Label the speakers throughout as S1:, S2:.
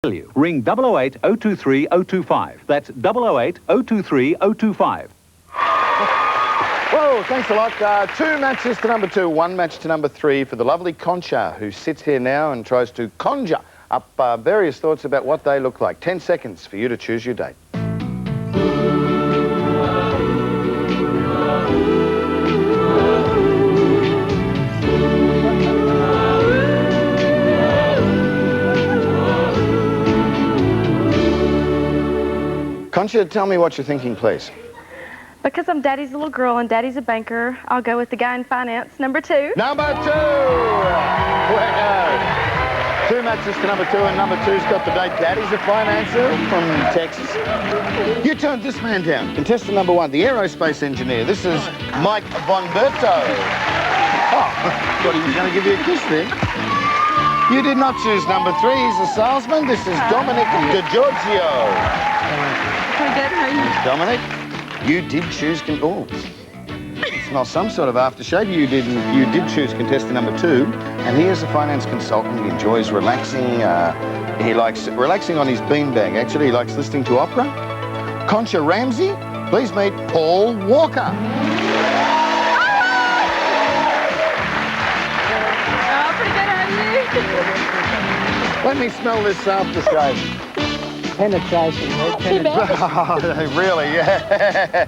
S1: Ring 008 023 025. That's 008 023 025.
S2: Whoa, thanks a lot. 2 matches to number 2, 1 match to number 3 for the lovely Concha, who sits here now and tries to conjure up various thoughts about what they look like. 10 seconds for you to choose your date. Concha, tell me what you're thinking, please.
S3: Because I'm Daddy's little girl and Daddy's a banker, I'll go with the guy in finance, number 2.
S2: Number 2! Well, 2 matches to number 2, and number 2's got the date. Daddy's a financer from Texas. You turned this man down. Contestant number 1, the aerospace engineer. This is Mike Von Berto. Oh, thought he was going to give you a kiss then. You did not choose number 3. He's a salesman. This is Dominic DiGiorgio.
S3: Pretty good, how are you?
S2: Dominic, you did choose... Oh, it smells some sort of aftershave. You did choose contestant number 2, and he is a finance consultant. He enjoys relaxing. He likes relaxing on his beanbag. Actually, he likes listening to opera. Concha Ramsey, please meet Paul Walker.
S3: Oh, pretty good, how are you?
S2: Let me smell this aftershave.
S4: Penetration.
S2: Really, yeah.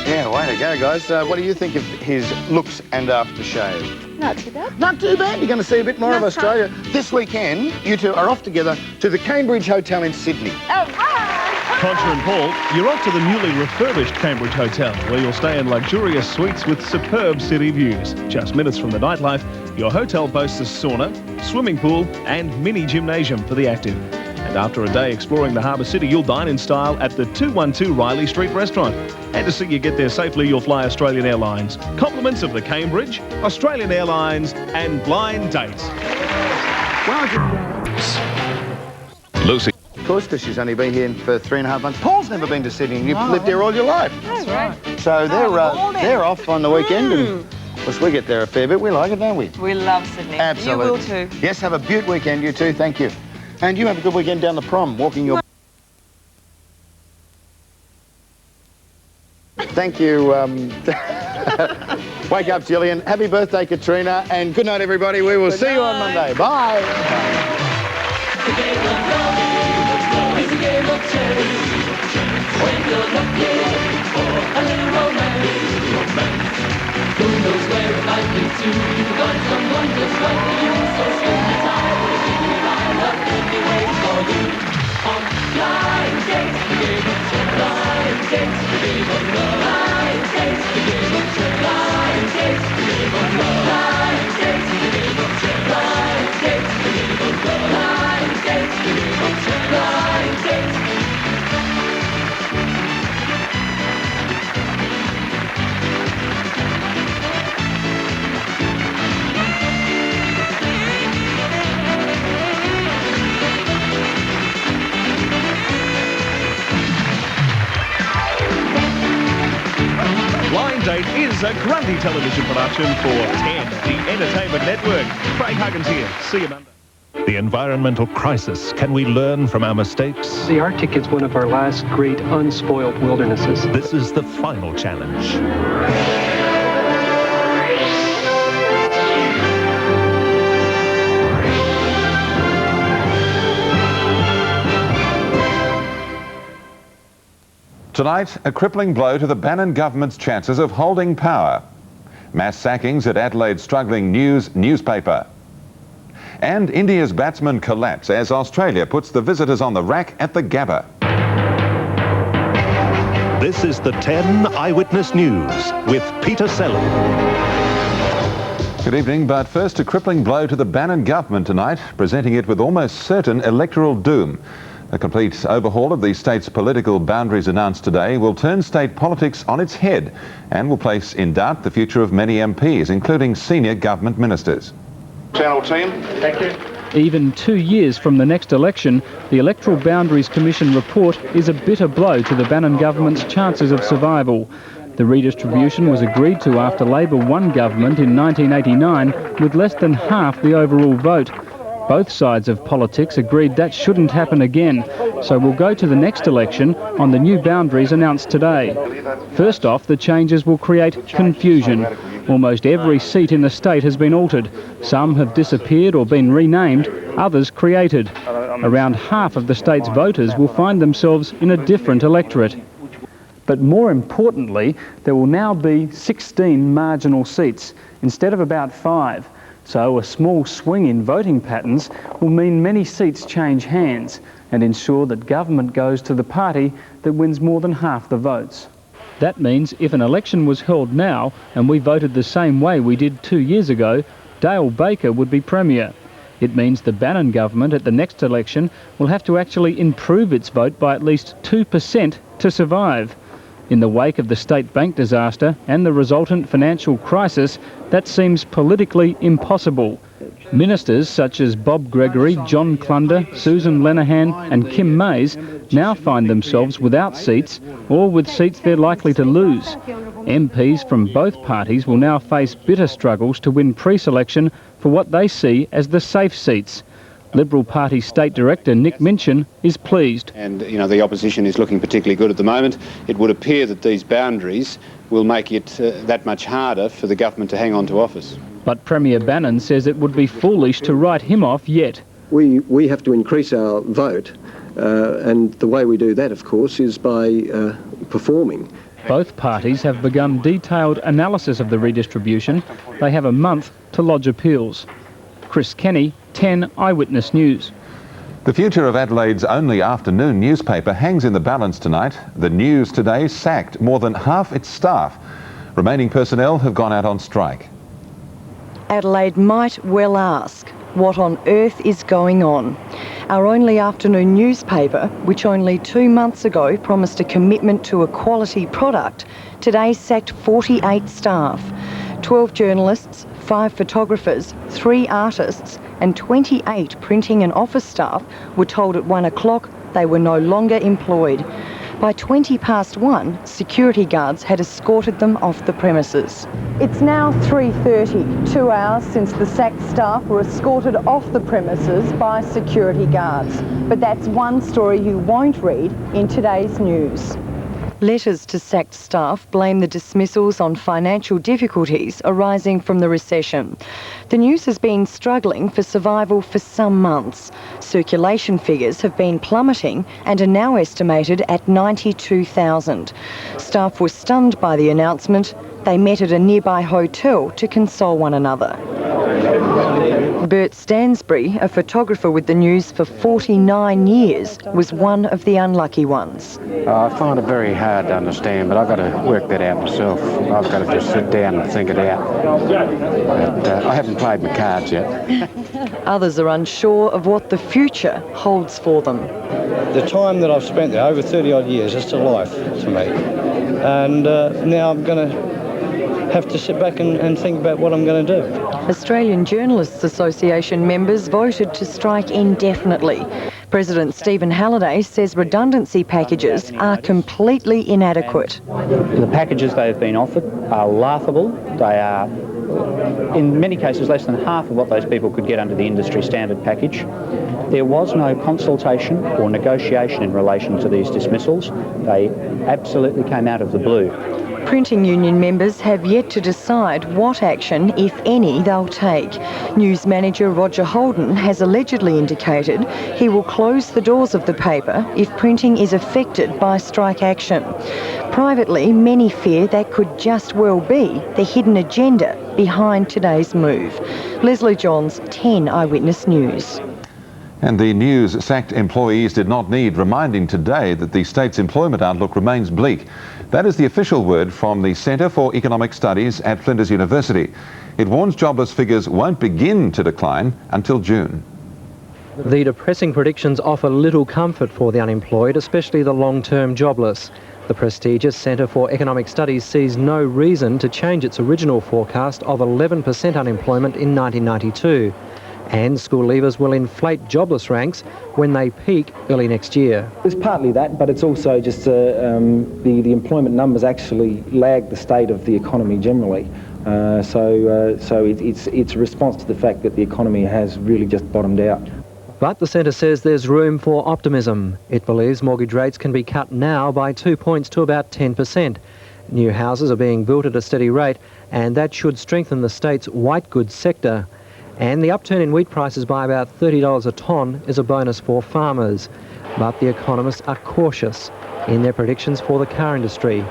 S2: Yeah, way to go, guys. What do you think of his looks and aftershave?
S3: Not too bad.
S2: Not too bad. You're going to see a bit more of Australia. This weekend, you two are off together to the Cambridge Hotel in Sydney.
S3: Oh, right.
S5: Concha and Paul, you're off to the newly refurbished Cambridge Hotel, where you'll stay in luxurious suites with superb city views. Just minutes from the nightlife, your hotel boasts a sauna, swimming pool and mini gymnasium for the active. And after a day exploring the harbour city, you'll dine in style at the 212 Riley Street restaurant. And to see you get there safely, you'll fly Australian Airlines. Compliments of the Cambridge, Australian Airlines and Blind Dates. Lucy.
S2: Of course, because she's only been here for 3.5 months. Paul's never been to Sydney. You've lived there all your life.
S3: That's right.
S2: So they're off on the weekend. And of course, we get there a fair bit. We like it, don't we?
S6: We love Sydney.
S2: Absolutely.
S6: You will too.
S2: Yes, have a beaut weekend, you too. Thank you. And you have a good weekend down the prom, walking your... Thank you. Wake up, Gillian. Happy birthday, Katrina. And good night, everybody. We will see you on Monday. Bye.
S7: It's a game of love. It's a game of chance. When you're looking for a little romance. Who knows where it might lead to? Got someone just right for you. So spend the time with me. Line up anyway for you. On blind dates, the game of chance. Blind dates, the game of love. Blind dates, the game of chance. Blind dates, the game of love. Blind dates, the game of chance. Blind dates, the game of love. Blind dates, the game of chance. Blind dates.
S5: Blind Date is a Grundy television production for 10, the Entertainment Network. Craig Huggins here. See you Monday. The environmental crisis. Can we learn from our mistakes?
S4: The Arctic is one of our last great unspoiled wildernesses.
S5: This is the final challenge.
S8: Tonight, a crippling blow to the Bannon government's chances of holding power. Mass sackings at Adelaide's struggling newspaper. And India's batsmen collapse as Australia puts the visitors on the rack at the Gabba.
S5: This is the 10 Eyewitness News with Peter Sellen.
S8: Good evening, but first a crippling blow to the Bannon government tonight, presenting it with almost certain electoral doom. A complete overhaul of the state's political boundaries announced today will turn state politics on its head and will place in doubt the future of many MPs, including senior government ministers.
S2: Channel team. Thank you.
S4: Even 2 years from the next election, the Electoral Boundaries Commission report is a bitter blow to the Bannon government's chances of survival. The redistribution was agreed to after Labor won government in 1989 with less than half the overall vote. Both sides of politics agreed that shouldn't happen again, so we'll go to the next election on the new boundaries announced today. First off, the changes will create confusion. Almost every seat in the state has been altered. Some have disappeared or been renamed, others created. Around half of the state's voters will find themselves in a different electorate. But more importantly, there will now be 16 marginal seats instead of about 5. So a small swing in voting patterns will mean many seats change hands and ensure that government goes to the party that wins more than half the votes. That means if an election was held now and we voted the same way we did 2 years ago, Dale Baker would be Premier. It means the Bannon government at the next election will have to actually improve its vote by at least 2% to survive. In the wake of the state bank disaster and the resultant financial crisis, that seems politically impossible. Ministers such as Bob Gregory, John Clunder, Susan Lenihan and Kim Mays now find themselves without seats or with seats they're likely to lose. MPs from both parties will now face bitter struggles to win pre-selection for what they see as the safe seats. Liberal Party State Director Nick Minchin is pleased.
S6: And, the opposition is looking particularly good at the moment. It would appear that these boundaries will make it that much harder for the government to hang on to office.
S4: But Premier Bannon says it would be foolish to write him off yet.
S9: We have to increase our vote, and the way we do that, of course, is by performing.
S4: Both parties have begun detailed analysis of the redistribution. They have a month to lodge appeals. Chris Kenny, 10 Eyewitness News.
S8: The future of Adelaide's only afternoon newspaper hangs in the balance tonight. The News today sacked more than half its staff. Remaining personnel have gone out on strike.
S10: Adelaide might well ask, what on earth is going on? Our only afternoon newspaper, which only 2 months ago promised a commitment to a quality product, today sacked 48 staff. 12 journalists, 5 photographers, 3 artists and 28 printing and office staff were told at 1 o'clock they were no longer employed. By 1:20, security guards had escorted them off the premises. It's now 3:30, 2 hours since the sacked staff were escorted off the premises by security guards. But that's one story you won't read in today's news. Letters to sacked staff blame the dismissals on financial difficulties arising from the recession. The News has been struggling for survival for some months. Circulation figures have been plummeting and are now estimated at 92,000. Staff were stunned by the announcement. They met at a nearby hotel to console one another. Bert Stansbury, a photographer with the News for 49 years, was one of the unlucky ones.
S11: I find it very hard to understand, but I've got to work that out myself. I've got to just sit down and think it out. But I haven't played my cards yet.
S10: Others are unsure of what the future holds for them.
S12: The time that I've spent there, over 30 odd years, it's a life to me. And now I'm going to have to sit back and think about what I'm going to do.
S10: Australian Journalists Association members voted to strike indefinitely. President Stephen Halliday says redundancy packages are completely inadequate.
S13: The packages they have been offered are laughable. They are, in many cases, less than half of what those people could get under the industry standard package. There was no consultation or negotiation in relation to these dismissals. They absolutely came out of the blue.
S10: Printing union members have yet to decide what action, if any, they'll take. News manager Roger Holden has allegedly indicated he will close the doors of the paper if printing is affected by strike action. Privately, many fear that could just well be the hidden agenda behind today's move. Lesley Johns, 10 Eyewitness News.
S8: And the News sacked employees did not need reminding today that the state's employment outlook remains bleak. That is the official word from the Centre for Economic Studies at Flinders University. It warns jobless figures won't begin to decline until June.
S14: The depressing predictions offer little comfort for the unemployed, especially the long-term jobless. The prestigious Centre for Economic Studies sees no reason to change its original forecast of 11% unemployment in 1992. And school leavers will inflate jobless ranks when they peak early next year.
S15: It's partly that, but it's also just the employment numbers actually lag the state of the economy generally. So it's a response to the fact that the economy has really just bottomed out.
S14: But the centre says there's room for optimism. It believes mortgage rates can be cut now by 2 points to about 10%. New houses are being built at a steady rate, and that should strengthen the state's white goods sector. And the upturn in wheat prices by about $30 a tonne is a bonus for farmers. But the economists are cautious in their predictions for the car industry.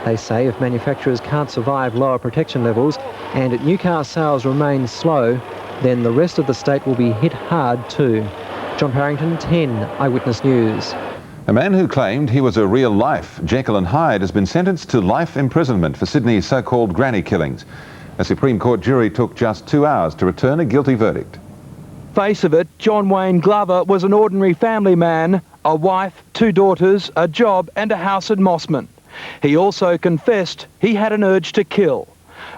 S14: They say if manufacturers can't survive lower protection levels and new car sales remain slow, then the rest of the state will be hit hard too. John Parrington, 10 Eyewitness News.
S8: A man who claimed he was a real-life Jekyll and Hyde has been sentenced to life imprisonment for Sydney's so-called granny killings. A Supreme Court jury took just 2 hours to return a guilty verdict.
S16: Face of it, John Wayne Glover was an ordinary family man, a wife, 2 daughters, a job and a house in Mossman. He also confessed he had an urge to kill.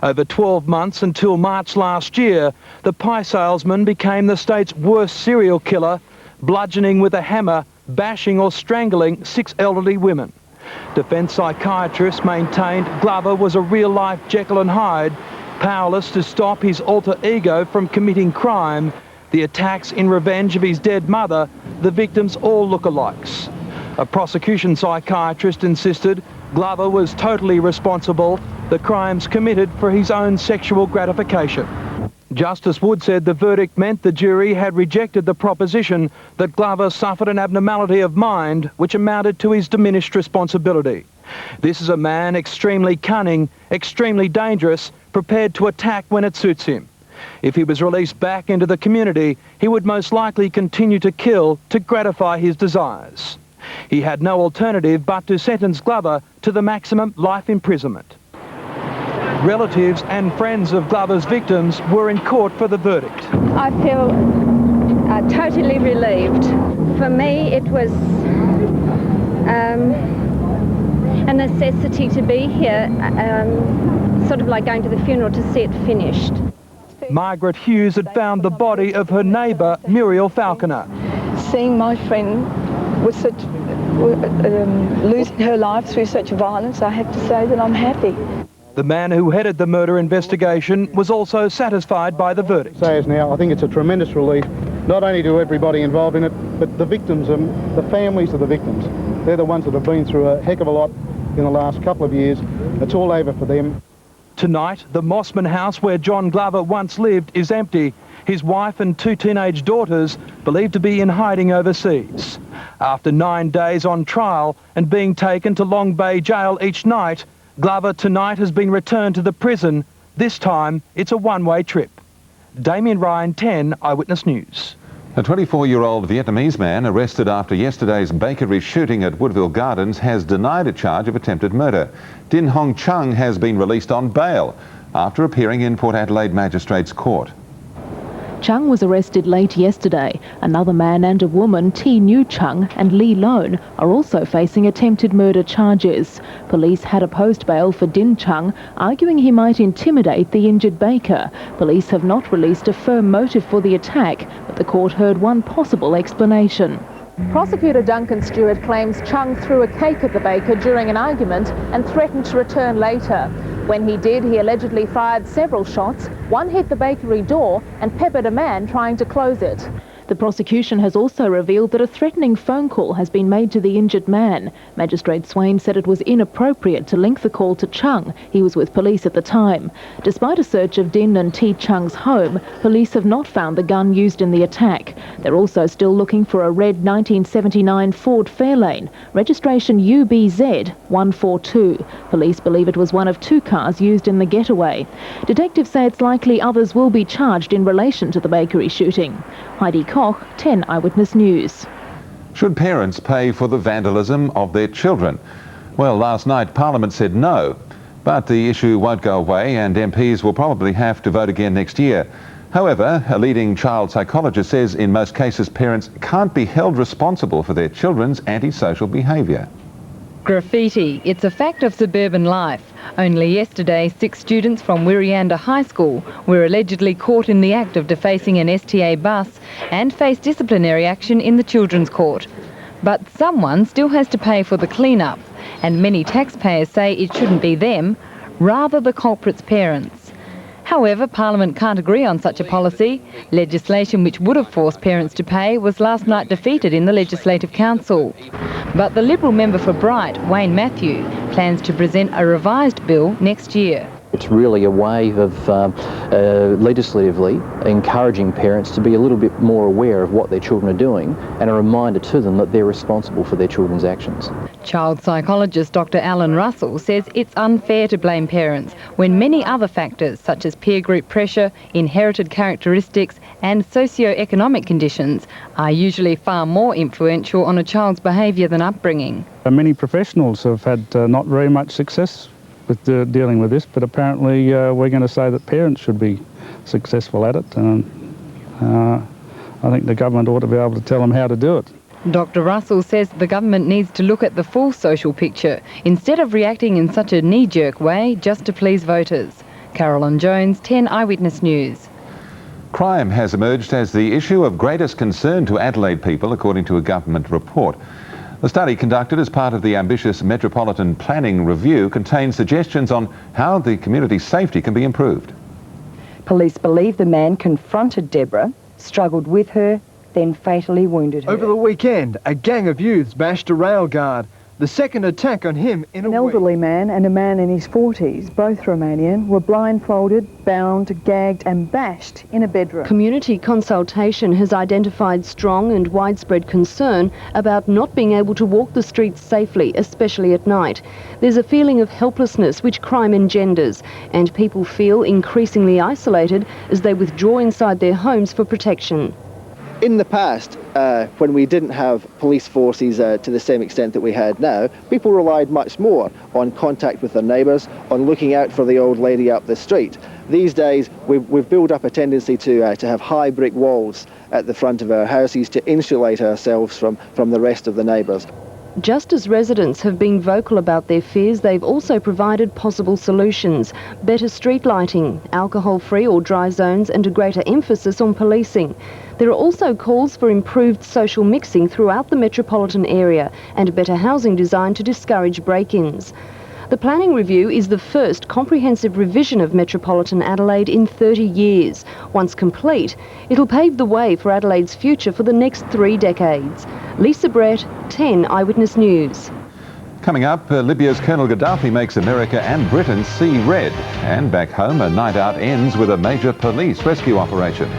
S16: Over 12 months until March last year, the pie salesman became the state's worst serial killer, bludgeoning with a hammer, bashing or strangling 6 elderly women. Defence psychiatrists maintained Glover was a real-life Jekyll and Hyde, powerless to stop his alter ego from committing crime. The attacks in revenge of his dead mother, the victims all lookalikes. A prosecution psychiatrist insisted Glover was totally responsible, the crimes committed for his own sexual gratification. Justice Wood said the verdict meant the jury had rejected the proposition that Glover suffered an abnormality of mind which amounted to his diminished responsibility. This is a man extremely cunning, extremely dangerous, prepared to attack when it suits him. If he was released back into the community, he would most likely continue to kill to gratify his desires. He had no alternative but to sentence Glover to the maximum life imprisonment. Relatives and friends of Glover's victims were in court for the verdict.
S17: I feel totally relieved. For me, it was a necessity to be here, sort of like going to the funeral to see it finished.
S16: Margaret Hughes had found the body of her neighbour, Muriel Falconer.
S18: Seeing my friend losing her life through such violence, I have to say that I'm happy.
S16: The man who headed the murder investigation was also satisfied by the verdict.
S19: As now, I think it's a tremendous relief, not only to everybody involved in it, but the victims and the families of the victims. They're the ones that have been through a heck of a lot in the last couple of years. It's all over for them.
S16: Tonight, the Mossman house where John Glover once lived is empty. His wife and 2 teenage daughters believed to be in hiding overseas. After 9 days on trial and being taken to Long Bay Jail each night, Glover tonight has been returned to the prison. This time, it's a one-way trip. Damian Ryan, 10 Eyewitness News.
S8: A 24-year-old Vietnamese man arrested after yesterday's bakery shooting at Woodville Gardens has denied a charge of attempted murder. Din Hong Chung has been released on bail after appearing in Port Adelaide Magistrates Court.
S20: Chung was arrested late yesterday. Another man and a woman, T. New Chung and Lee Lone, are also facing attempted murder charges. Police had opposed bail for Din Chung, arguing he might intimidate the injured baker. Police have not released a firm motive for the attack, but the court heard one possible explanation.
S21: Prosecutor Duncan Stewart claims Chung threw a cake at the baker during an argument and threatened to return later. When he did, he allegedly fired several shots. One hit the bakery door and peppered a man trying to close it.
S20: The prosecution has also revealed that a threatening phone call has been made to the injured man. Magistrate Swain said it was inappropriate to link the call to Chung. He was with police at the time. Despite a search of Din and T. Chung's home, police have not found the gun used in the attack. They're also still looking for a red 1979 Ford Fairlane, registration UBZ 142. Police believe it was one of 2 cars used in the getaway. Detectives say it's likely others will be charged in relation to the bakery shooting. Heidi Koch, 10 Eyewitness News.
S8: Should parents pay for the vandalism of their children? Well, last night Parliament said no, but the issue won't go away and MPs will probably have to vote again next year. However, a leading child psychologist says in most cases parents can't be held responsible for their children's antisocial behaviour.
S22: Graffiti, it's a fact of suburban life. Only yesterday, 6 students from Wirianda High School were allegedly caught in the act of defacing an STA bus and face disciplinary action in the Children's Court. But someone still has to pay for the clean-up, and many taxpayers say it shouldn't be them, rather the culprit's parents. However, Parliament can't agree on such a policy. Legislation which would have forced parents to pay was last night defeated in the Legislative Council. But the Liberal member for Bright, Wayne Matthew, plans to present a revised bill next year.
S1: It's really a way of legislatively encouraging parents to be a little bit more aware of what their children are doing and a reminder to them that they're responsible for their children's actions.
S22: Child psychologist Dr. Alan Russell says it's unfair to blame parents when many other factors such as peer group pressure, inherited characteristics and socio-economic conditions are usually far more influential on a child's behaviour than upbringing.
S3: Many professionals have had not very much success with dealing with this, but apparently we're going to say that parents should be successful at it. I think the government ought to be able to tell them how to do it.
S22: Dr. Russell says the government needs to look at the full social picture instead of reacting in such a knee-jerk way just to please voters. Carolyn Jones, 10 Eyewitness News.
S8: Crime has emerged as the issue of greatest concern to Adelaide people, according to a government report. The study, conducted as part of the ambitious Metropolitan Planning Review, contains suggestions on how the community's safety can be improved.
S10: Police believe the man confronted Deborah, struggled with her, then fatally wounded her.
S23: Over the weekend, a gang of youths bashed a railguard. The second attack on him in a week.
S18: An elderly man and a man in his 40s, both Romanian, were blindfolded, bound, gagged and bashed in a bedroom.
S24: Community consultation has identified strong and widespread concern about not being able to walk the streets safely, especially at night. There's a feeling of helplessness which crime engenders, and people feel increasingly isolated as they withdraw inside their homes for protection.
S25: In the past, when we didn't have police forces to the same extent that we had now, people relied much more on contact with their neighbours, on looking out for the old lady up the street. These days, we've built up a tendency to have high brick walls at the front of our houses to insulate ourselves from the rest of the neighbours.
S24: Just as residents have been vocal about their fears, they've also provided possible solutions. Better street lighting, alcohol-free or dry zones and a greater emphasis on policing. There are also calls for improved social mixing throughout the metropolitan area and better housing design to discourage break-ins. The planning review is the first comprehensive revision of metropolitan Adelaide in 30 years. Once complete, it'll pave the way for Adelaide's future for the next 3 decades. Lisa Brett, 10 Eyewitness News.
S8: Coming up, Libya's Colonel Gaddafi makes America and Britain see red. And back home, a night out ends with a major police rescue operation.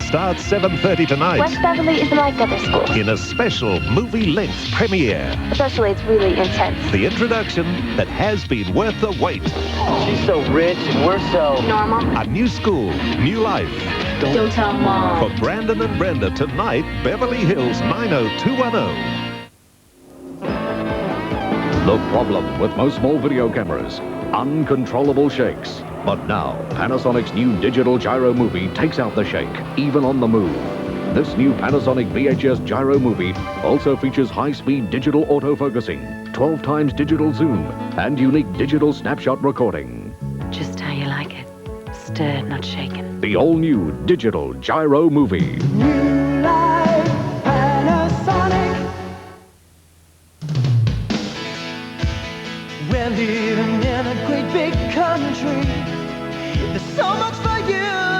S26: Starts 7:30 tonight.
S27: West Beverly is like other schools.
S26: In a special movie-length premiere.
S27: Especially, it's really intense.
S26: The introduction that has been worth the wait.
S27: She's so rich and we're so normal.
S26: A new school, new life.
S27: Don't tell Mom.
S26: For Brandon and Brenda tonight, Beverly Hills 90210.
S28: The problem with most small video cameras, uncontrollable shakes. But now, Panasonic's new digital gyro movie takes out the shake, even on the move. This new Panasonic VHS gyro movie also features high-speed digital autofocusing, 12 times digital zoom, and unique digital snapshot recording.
S29: Just how you like it. Stirred, not shaken.
S28: The all-new digital gyro movie.
S7: New life, Panasonic. We're living in a great big country. There's so much for you